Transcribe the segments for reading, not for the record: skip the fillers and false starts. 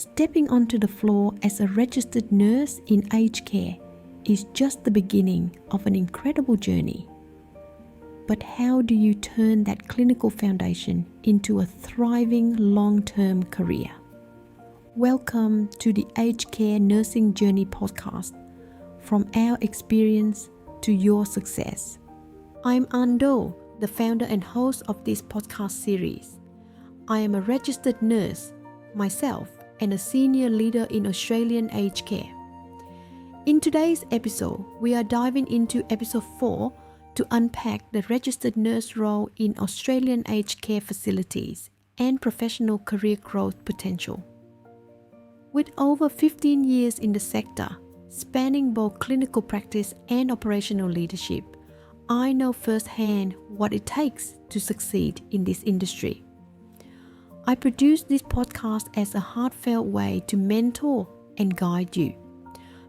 Stepping onto the floor as a registered nurse in aged care is just the beginning of an incredible journey. But how do you turn that clinical foundation into a thriving long-term career? Welcome to the Aged Care Nursing Journey podcast, from our experience to your success. I'm Anh Do, the founder and host of this podcast series. I am a registered nurse myself and a senior leader in Australian aged care. In today's episode, we are diving into episode 4 to unpack the registered nurse role in Australian aged care facilities and professional career growth potential. With over 15 years in the sector, spanning both clinical practice and operational leadership, I know firsthand what it takes to succeed in this industry. I produce this podcast as a heartfelt way to mentor and guide you.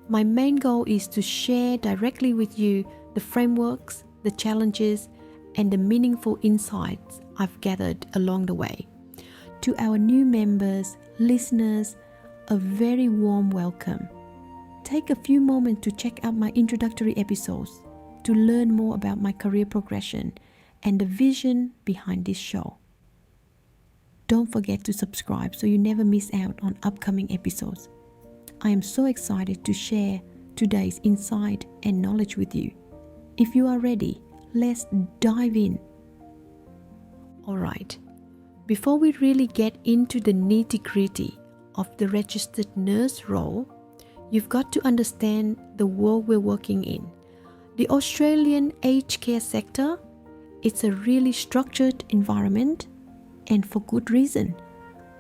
My main goal is to share directly with you the frameworks, the challenges, and the meaningful insights I've gathered along the way. To our new members, listeners, a very warm welcome. Take a few moments to check out my introductory episodes to learn more about my career progression and the vision behind this show. Don't forget to subscribe so you never miss out on upcoming episodes. I am so excited to share today's insight and knowledge with you. If you are ready, let's dive in. Alright, before we really get into the nitty-gritty of the registered nurse role, you've got to understand the world we're working in. The Australian aged care sector, it's a really structured environment, and for good reason.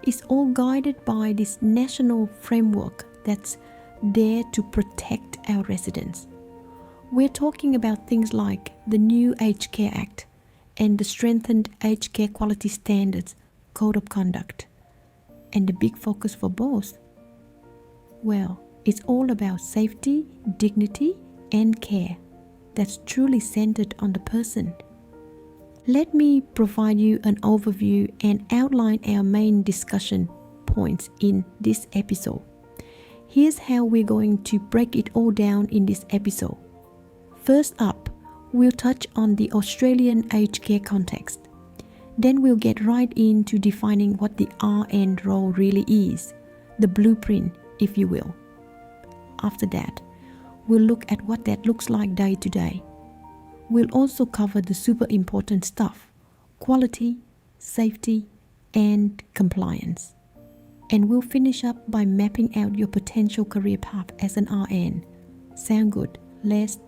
It's all guided by this national framework that's there to protect our residents. We're talking about things like the new Aged Care Act and the strengthened Aged Care Quality Standards Code of Conduct. And the big focus for both? Well, it's all about safety, dignity, and care that's truly centered on the person. Let me provide you an overview and outline our main discussion points in this episode. Here's how we're going to break it all down in this episode. First up, we'll touch on the Australian aged care context. Then we'll get right into defining what the RN role really is, the blueprint, if you will. After that, we'll look at what that looks like day to day. We'll also cover the super important stuff: quality, safety, and compliance. And we'll finish up by mapping out your potential career path as an RN. Sound good? Let's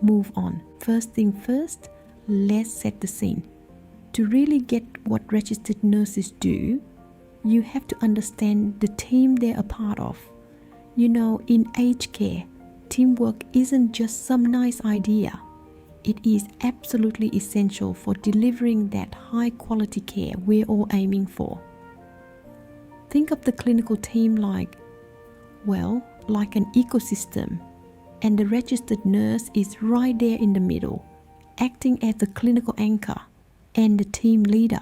move on. First thing first, let's set the scene. To really get what registered nurses do, you have to understand the team they're a part of. You know, in aged care, teamwork isn't just some nice idea. It is absolutely essential for delivering that high quality care we're all aiming for. Think of the clinical team like an ecosystem, and the registered nurse is right there in the middle, acting as the clinical anchor, and the team leader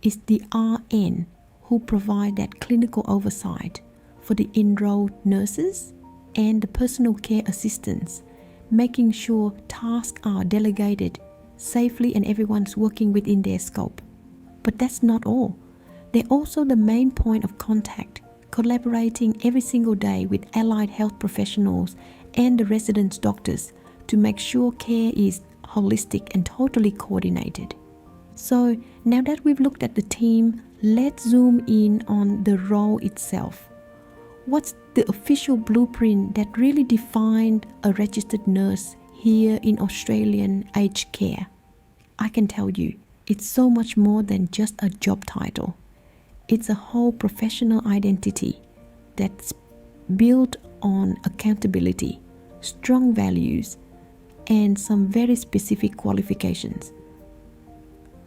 is the RN who provide that clinical oversight for the enrolled nurses and the personal care assistants, making sure tasks are delegated safely and everyone's working within their scope. But that's not all. They're also the main point of contact, collaborating every single day with allied health professionals and the residents' doctors to make sure care is holistic and totally coordinated. So now that we've looked at the team, let's zoom in on the role itself. What's the official blueprint that really defined a registered nurse here in Australian aged care? I can tell you, it's so much more than just a job title. It's a whole professional identity that's built on accountability, strong values, and some very specific qualifications.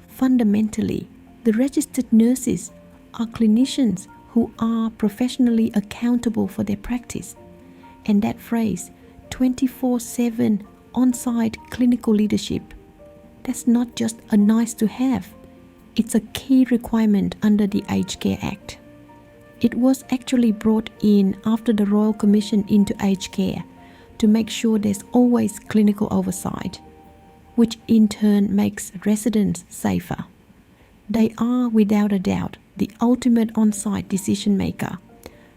Fundamentally, the registered nurses are clinicians who are professionally accountable for their practice. And that phrase, 24/7 on-site clinical leadership, that's not just a nice to have. It's a key requirement under the Aged Care Act. It was actually brought in after the Royal Commission into aged care to make sure there's always clinical oversight, which in turn makes residents safer. They are, without a doubt, the ultimate on-site decision maker,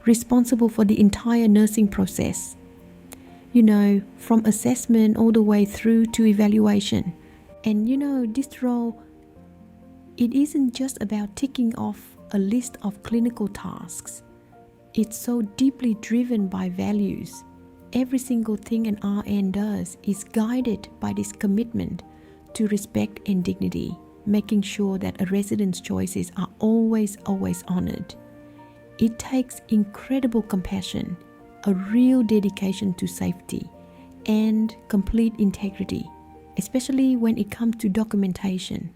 responsible for the entire nursing process. From assessment all the way through to evaluation. And this role, it isn't just about ticking off a list of clinical tasks. It's so deeply driven by values. Every single thing an RN does is guided by this commitment to respect and dignity, making sure that a resident's choices are always honored. It takes incredible compassion, a real dedication to safety, and complete integrity, especially when it comes to documentation.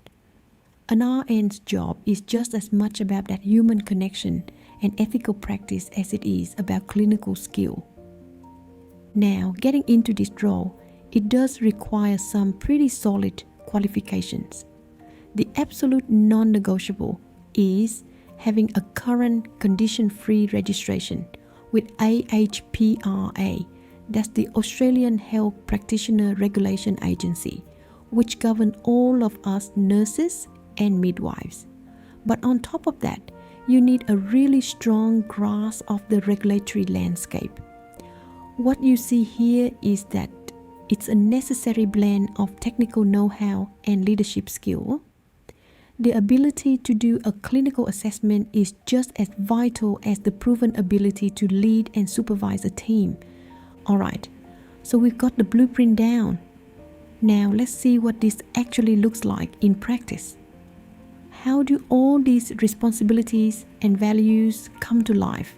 An RN's job is just as much about that human connection and ethical practice as it is about clinical skill. Now, getting into this role, it does require some pretty solid qualifications. The absolute non-negotiable is having a current condition-free registration with AHPRA, that's the Australian Health Practitioner Regulation Agency, which governs all of us nurses and midwives. But on top of that, you need a really strong grasp of the regulatory landscape. What you see here is that it's a necessary blend of technical know-how and leadership skill. The ability to do a clinical assessment is just as vital as the proven ability to lead and supervise a team. Alright, so we've got the blueprint down. Now let's see what this actually looks like in practice. How do all these responsibilities and values come to life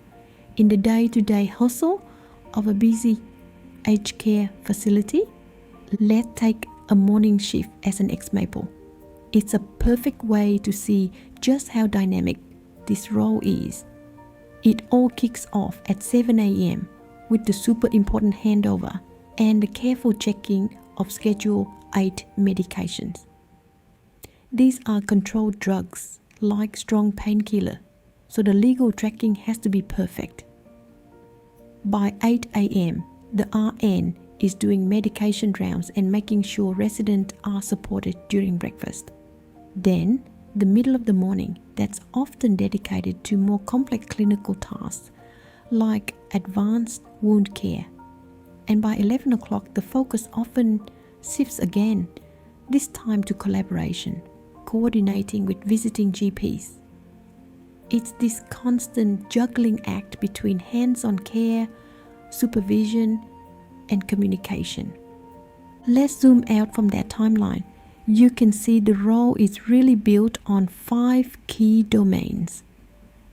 in the day-to-day hustle of a busy aged care facility? Let's take a morning shift as an example. It's a perfect way to see just how dynamic this role is. It all kicks off at 7 a.m. with the super important handover and the careful checking of Schedule 8 medications. These are controlled drugs like strong painkiller, so the legal tracking has to be perfect. By 8 a.m., the RN is doing medication rounds and making sure residents are supported during breakfast. Then, the middle of the morning, that's often dedicated to more complex clinical tasks like advanced wound care. And by 11 o'clock, the focus often shifts again, this time to collaboration, coordinating with visiting GPs. It's this constant juggling act between hands-on care, supervision, and communication. Let's zoom out from that timeline. You can see the role is really built on 5 key domains.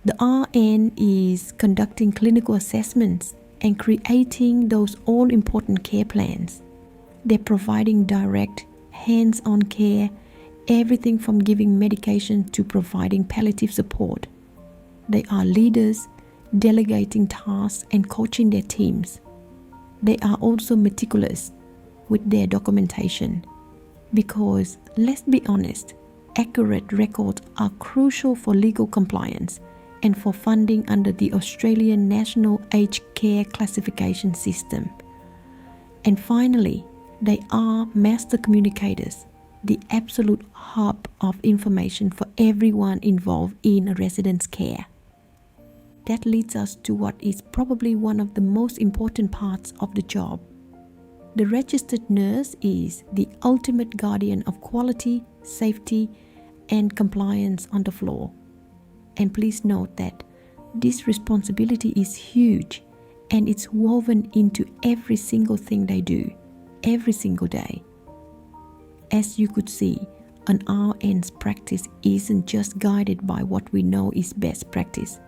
The RN is conducting clinical assessments and creating those all-important care plans. They're providing direct, hands-on care, everything from giving medication to providing palliative support. They are leaders, delegating tasks and coaching their teams. They are also meticulous with their documentation because, let's be honest, accurate records are crucial for legal compliance and for funding under the Australian National Aged Care Classification System. And finally, they are master communicators, the absolute hub of information for everyone involved in a resident's care. That leads us to what is probably one of the most important parts of the job. The registered nurse is the ultimate guardian of quality, safety, and compliance on the floor. And please note that this responsibility is huge and it's woven into every single thing they do, every single day. As you could see, an RN's practice isn't just guided by what we know is best practice.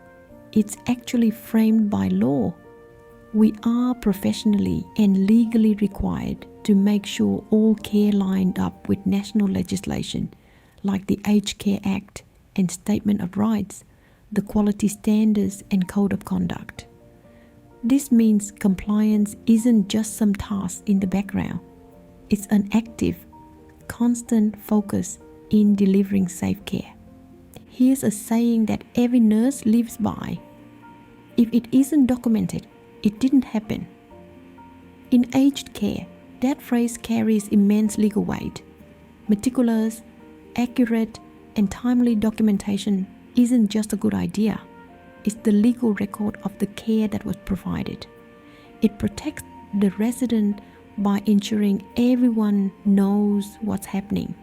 It's actually framed by law. We are professionally and legally required to make sure all care lined up with national legislation like the Aged Care Act and Statement of Rights, the quality standards and code of conduct. This means compliance isn't just some task in the background. It's an active, constant focus in delivering safe care. Here's a saying that every nurse lives by: If it isn't documented, it didn't happen. In aged care, that phrase carries immense legal weight. Meticulous, accurate, and timely documentation isn't just a good idea. It's the legal record of the care that was provided. It protects the resident by ensuring everyone knows what's happening.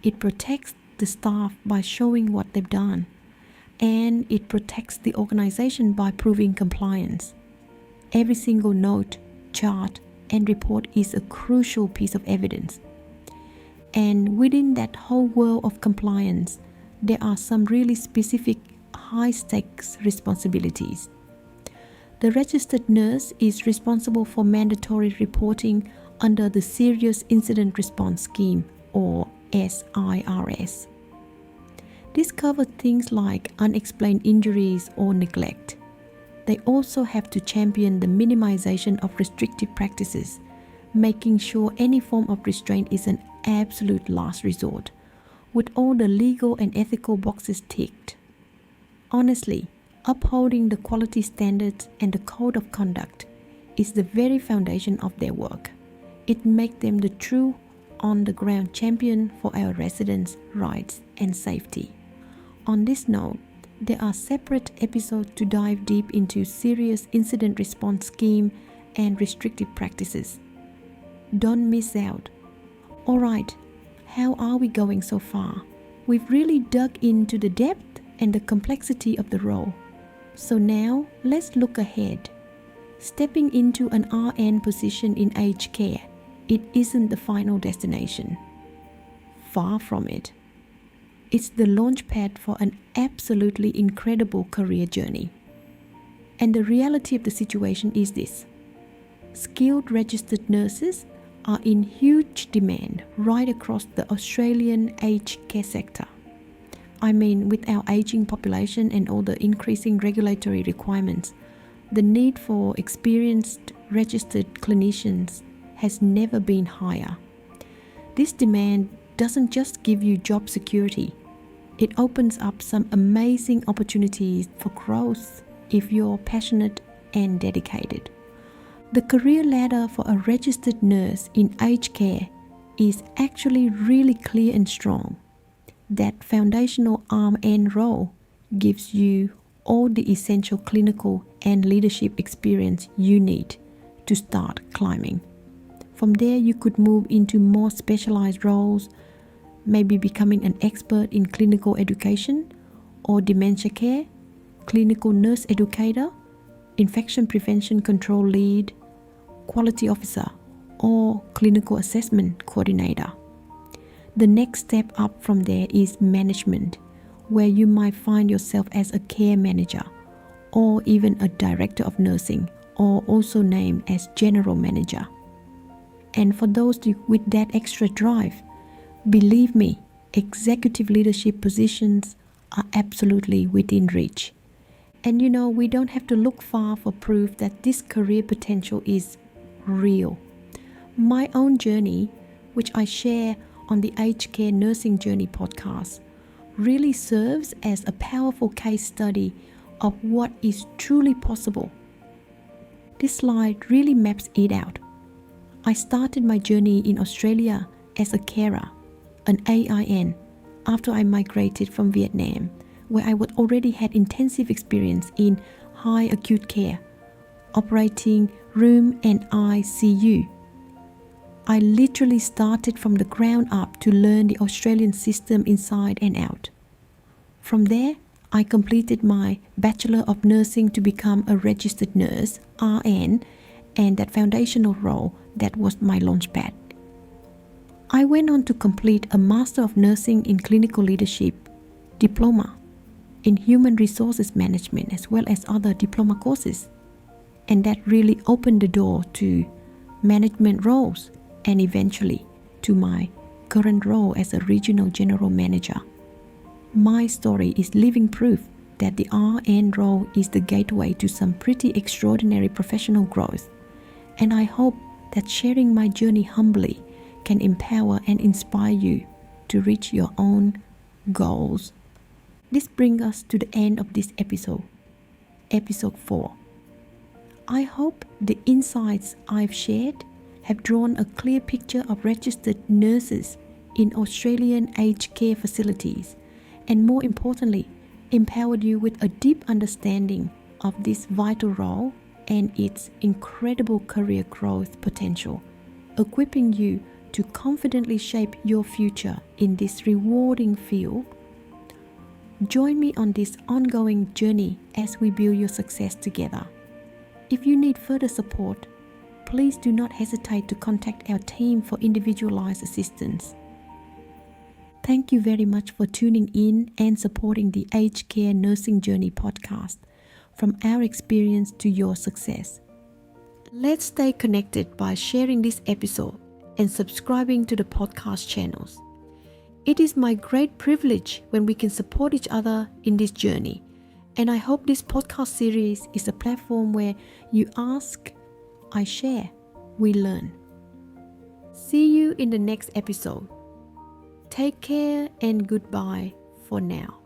It protects the staff by showing what they've done. And it protects the organization by proving compliance. Every single note, chart, and report is a crucial piece of evidence. And within that whole world of compliance, there are some really specific high-stakes responsibilities. The registered nurse is responsible for mandatory reporting under the Serious Incident Response Scheme, or SIRS. This covers things like unexplained injuries or neglect. They also have to champion the minimization of restrictive practices, making sure any form of restraint is an absolute last resort, with all the legal and ethical boxes ticked. Honestly, upholding the quality standards and the code of conduct is the very foundation of their work. It makes them the true on-the-ground champion for our residents' rights and safety. On this note, there are separate episodes to dive deep into Serious Incident Response Scheme and restrictive practices. Don't miss out. Alright, how are we going so far? We've really dug into the depth and the complexity of the role. So now, let's look ahead. Stepping into an RN position in aged care, it isn't the final destination. Far from it. It's the launchpad for an absolutely incredible career journey. And the reality of the situation is this. Skilled registered nurses are in huge demand right across the Australian aged care sector. I mean, with our aging population and all the increasing regulatory requirements, the need for experienced registered clinicians has never been higher. This demand doesn't just give you job security. It opens up some amazing opportunities for growth if you're passionate and dedicated. The career ladder for a registered nurse in aged care is actually really clear and strong. That foundational RN role gives you all the essential clinical and leadership experience you need to start climbing. From there, you could move into more specialized roles, maybe becoming an expert in clinical education or dementia care, clinical nurse educator, infection prevention control lead, quality officer, or clinical assessment coordinator. The next step up from there is management, where you might find yourself as a care manager or even a director of nursing, or also named as general manager. And for those with that extra drive, believe me, executive leadership positions are absolutely within reach. And we don't have to look far for proof that this career potential is real. My own journey, which I share on the Aged Care Nursing Journey podcast, really serves as a powerful case study of what is truly possible. This slide really maps it out. I started my journey in Australia as a carer, an AIN, after I migrated from Vietnam, where I already had intensive experience in high acute care, operating room and ICU. I literally started from the ground up to learn the Australian system inside and out. From there, I completed my Bachelor of Nursing to become a registered nurse, RN, and that foundational role that was my launchpad. I went on to complete a Master of Nursing in Clinical Leadership, Diploma in Human Resources Management, as well as other diploma courses. And that really opened the door to management roles and eventually to my current role as a Regional General Manager. My story is living proof that the RN role is the gateway to some pretty extraordinary professional growth. And I hope that sharing my journey humbly can empower and inspire you to reach your own goals. This brings us to the end of this episode. episode 4. I hope the insights I've shared have drawn a clear picture of registered nurses in Australian aged care facilities, and more importantly, empowered you with a deep understanding of this vital role and its incredible career growth potential, equipping you to confidently shape your future in this rewarding field. Join me on this ongoing journey as we build your success together. If you need further support, please do not hesitate to contact our team for individualized assistance. Thank you very much for tuning in and supporting the Aged Care Nursing Journey podcast, from our experience to your success. Let's stay connected by sharing this episode and subscribing to the podcast channels. It is my great privilege when we can support each other in this journey, and I hope this podcast series is a platform where you ask, I share, we learn. See you in the next episode. Take care and goodbye for now.